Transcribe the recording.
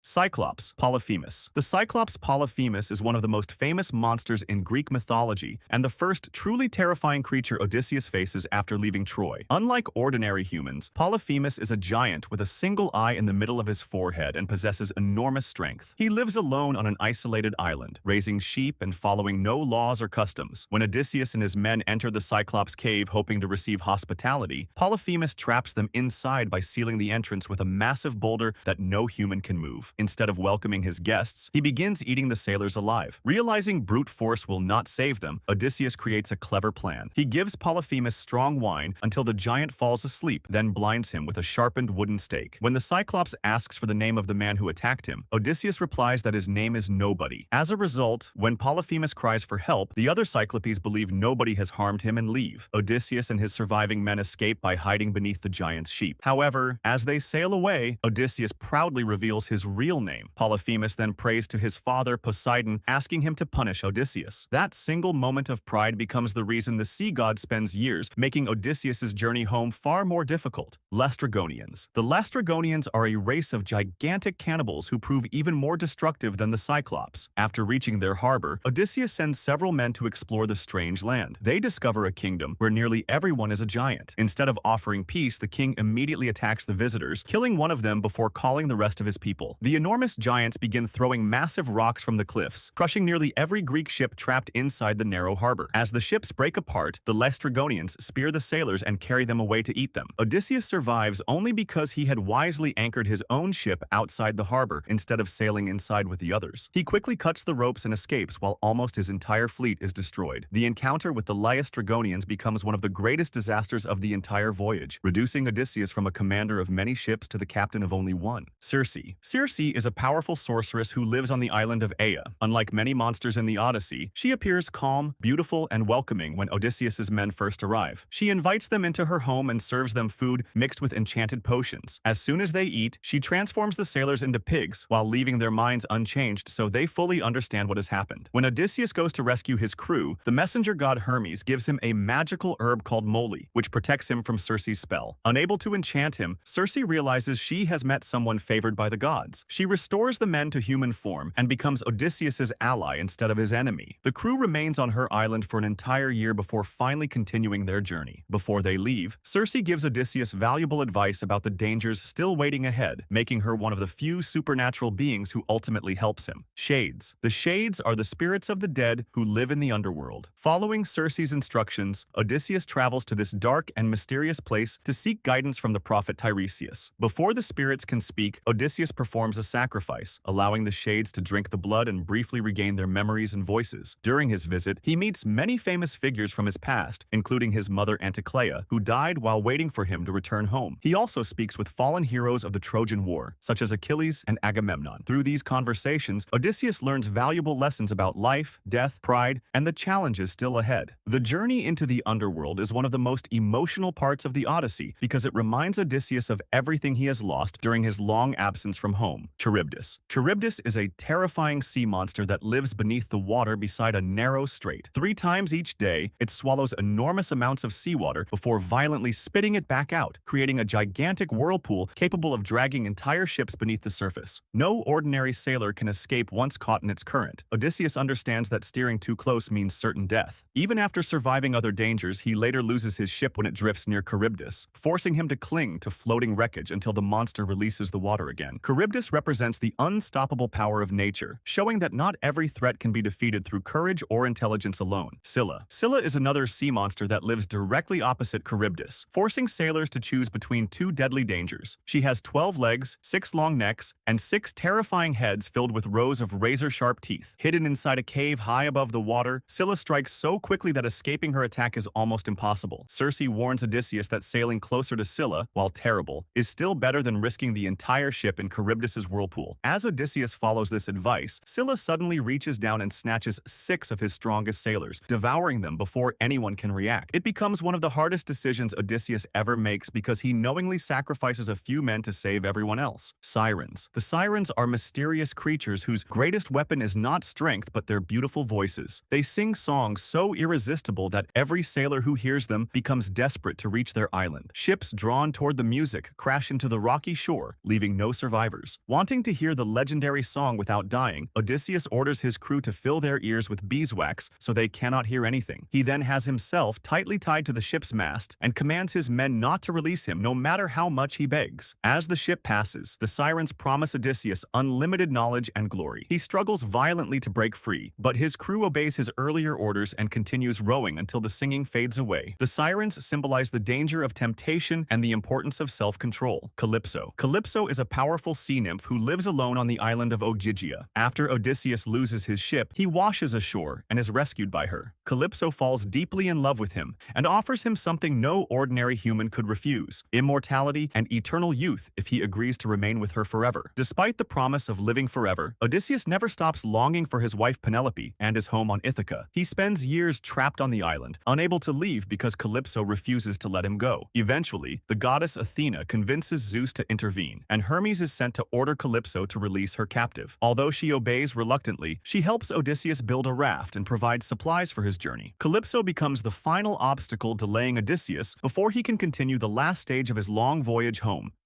Cyclops, Polyphemus. The Cyclops Polyphemus is one of the most famous monsters in Greek mythology and the first truly terrifying creature Odysseus faces after leaving Troy. Unlike ordinary humans, Polyphemus is a giant with a single eye in the middle of his forehead and possesses enormous strength. He lives alone on an isolated island, raising sheep and following no laws or customs. When Odysseus and his men enter the Cyclops cave hoping to receive hospitality, Polyphemus traps them inside by sealing the entrance with a massive boulder that no human can move. Instead of welcoming his guests, he begins eating the sailors alive. Realizing brute force will not save them, Odysseus creates a clever plan. He gives Polyphemus strong wine until the giant falls asleep, then blinds him with a sharpened wooden stake. When the Cyclops asks for the name of the man who attacked him, Odysseus replies that his name is Nobody. As a result, when Polyphemus cries for help, the other Cyclopes believe nobody has harmed him and leave. Odysseus and his surviving men escape by hiding beneath the giant's sheep. However, as they sail away, Odysseus proudly reveals his real name. Polyphemus then prays to his father Poseidon, asking him to punish Odysseus. That single moment of pride becomes the reason the sea god spends years making Odysseus's journey home far more difficult. Laestrygonians. The Laestrygonians are a race of gigantic cannibals who prove even more destructive than the Cyclops. After reaching their harbor, Odysseus sends several men to explore the strange land. They discover a kingdom where nearly everyone is a giant. Instead of offering peace, the king immediately attacks the visitors, killing one of them before calling the rest of his people. The enormous giants begin throwing massive rocks from the cliffs, crushing nearly every Greek ship trapped inside the narrow harbor. As the ships break apart, the Laestrygonians spear the sailors and carry them away to eat them. Odysseus survives only because he had wisely anchored his own ship outside the harbor instead of sailing inside with the others. He quickly cuts the ropes and escapes while almost his entire fleet is destroyed. The encounter with the Laestrygonians becomes one of the greatest disasters of the entire voyage, reducing Odysseus from a commander of many ships to the captain of only one. Circe. Circe is a powerful sorceress who lives on the island of Aea. Unlike many monsters in the Odyssey, she appears calm, beautiful, and welcoming when Odysseus's men first arrive. She invites them into her home and serves them food mixed with enchanted potions. As soon as they eat, she transforms the sailors into pigs while leaving their minds unchanged so they fully understand what has happened. When Odysseus goes to rescue his crew, the messenger god Hermes gives him a magical herb called moly, which protects him from Circe's spell. Unable to enchant him, Circe realizes she has met someone favored by the gods. She restores the men to human form and becomes Odysseus's ally instead of his enemy. The crew remains on her island for an entire year before finally continuing their journey. Before they leave, Circe gives Odysseus valuable advice about the dangers still waiting ahead, making her one of the few supernatural beings who ultimately helps him. Shades. The Shades are the spirits of the dead who live in the underworld. Following Circe's instructions, Odysseus travels to this dark and mysterious place to seek guidance from the prophet Tiresias. Before the spirits can speak, Odysseus performs a sacrifice, allowing the Shades to drink the blood and briefly regain their memories and voices. During his visit, he meets many famous figures from his past, including his mother Anticlea, who died while waiting for him to return home. He also speaks with fallen heroes of the Trojan War, such as Achilles and Agamemnon. Through these conversations, Odysseus learns valuable lessons about life, death, pride, and the challenges still ahead. The journey into the underworld is one of the most emotional parts of the Odyssey because it reminds Odysseus of everything he has lost during his long absence from home. Charybdis. Charybdis is a terrifying sea monster that lives beneath the water beside a narrow strait. 3 times each day, it swallows enormous amounts of seawater before violently spitting it back out, creating a gigantic whirlpool capable of dragging entire ships beneath the surface. No ordinary sailor can escape once caught in its current. Odysseus understands that steering too close means certain death. Even after surviving other dangers, he later loses his ship when it drifts near Charybdis, forcing him to cling to floating wreckage until the monster releases the water again. Charybdis represents the unstoppable power of nature, showing that not every threat can be defeated through courage or intelligence alone. Scylla. Scylla is another sea monster that lives directly opposite Charybdis, forcing sailors to choose between 2 deadly dangers. She has 12 legs, 6 long necks, and 6 terrifying heads filled with rows of razor-sharp teeth. Hidden inside a cave high above the water, Scylla strikes so quickly that escaping her attack is almost impossible. Circe warns Odysseus that sailing closer to Scylla, while terrible, is still better than risking the entire ship in Charybdis's whirlpool. As Odysseus follows this advice, Scylla suddenly reaches down and snatches 6 of his strongest sailors, devouring them before anyone can react. It becomes one of the hardest decisions Odysseus ever makes because he knowingly sacrifices a few men to save everyone else. Sirens. The Sirens are mysterious creatures whose greatest weapon is not strength but their beautiful voices. They sing songs so irresistible that every sailor who hears them becomes desperate to reach their island. Ships drawn toward the music crash into the rocky shore, leaving no survivors. Wanting to hear the legendary song without dying, Odysseus orders his crew to fill their ears with beeswax so they cannot hear anything. He then has himself tightly tied to the ship's mast and commands his men not to release him no matter how much he begs. As the ship passes, the Sirens promise Odysseus unlimited knowledge and glory. He struggles violently to break free, but his crew obeys his earlier orders and continues rowing until the singing fades away. The Sirens symbolize the danger of temptation and the importance of self-control. Calypso. Calypso is a powerful sea nymph who lives alone on the island of Ogygia. After Odysseus loses his ship, he washes ashore and is rescued by her. Calypso falls deeply in love with him and offers him something no ordinary human could refuse: immortality and eternal youth if he agrees to remain with her forever. Despite the promise of living forever, Odysseus never stops longing for his wife Penelope and his home on Ithaca. He spends years trapped on the island, unable to leave because Calypso refuses to let him go. Eventually, the goddess Athena convinces Zeus to intervene, and Hermes is sent to order Calypso to release her captive. Although she obeys reluctantly, she helps Odysseus build a raft and provides supplies for his journey. Calypso becomes the final obstacle delaying Odysseus before he can continue the last stage of his long voyage home,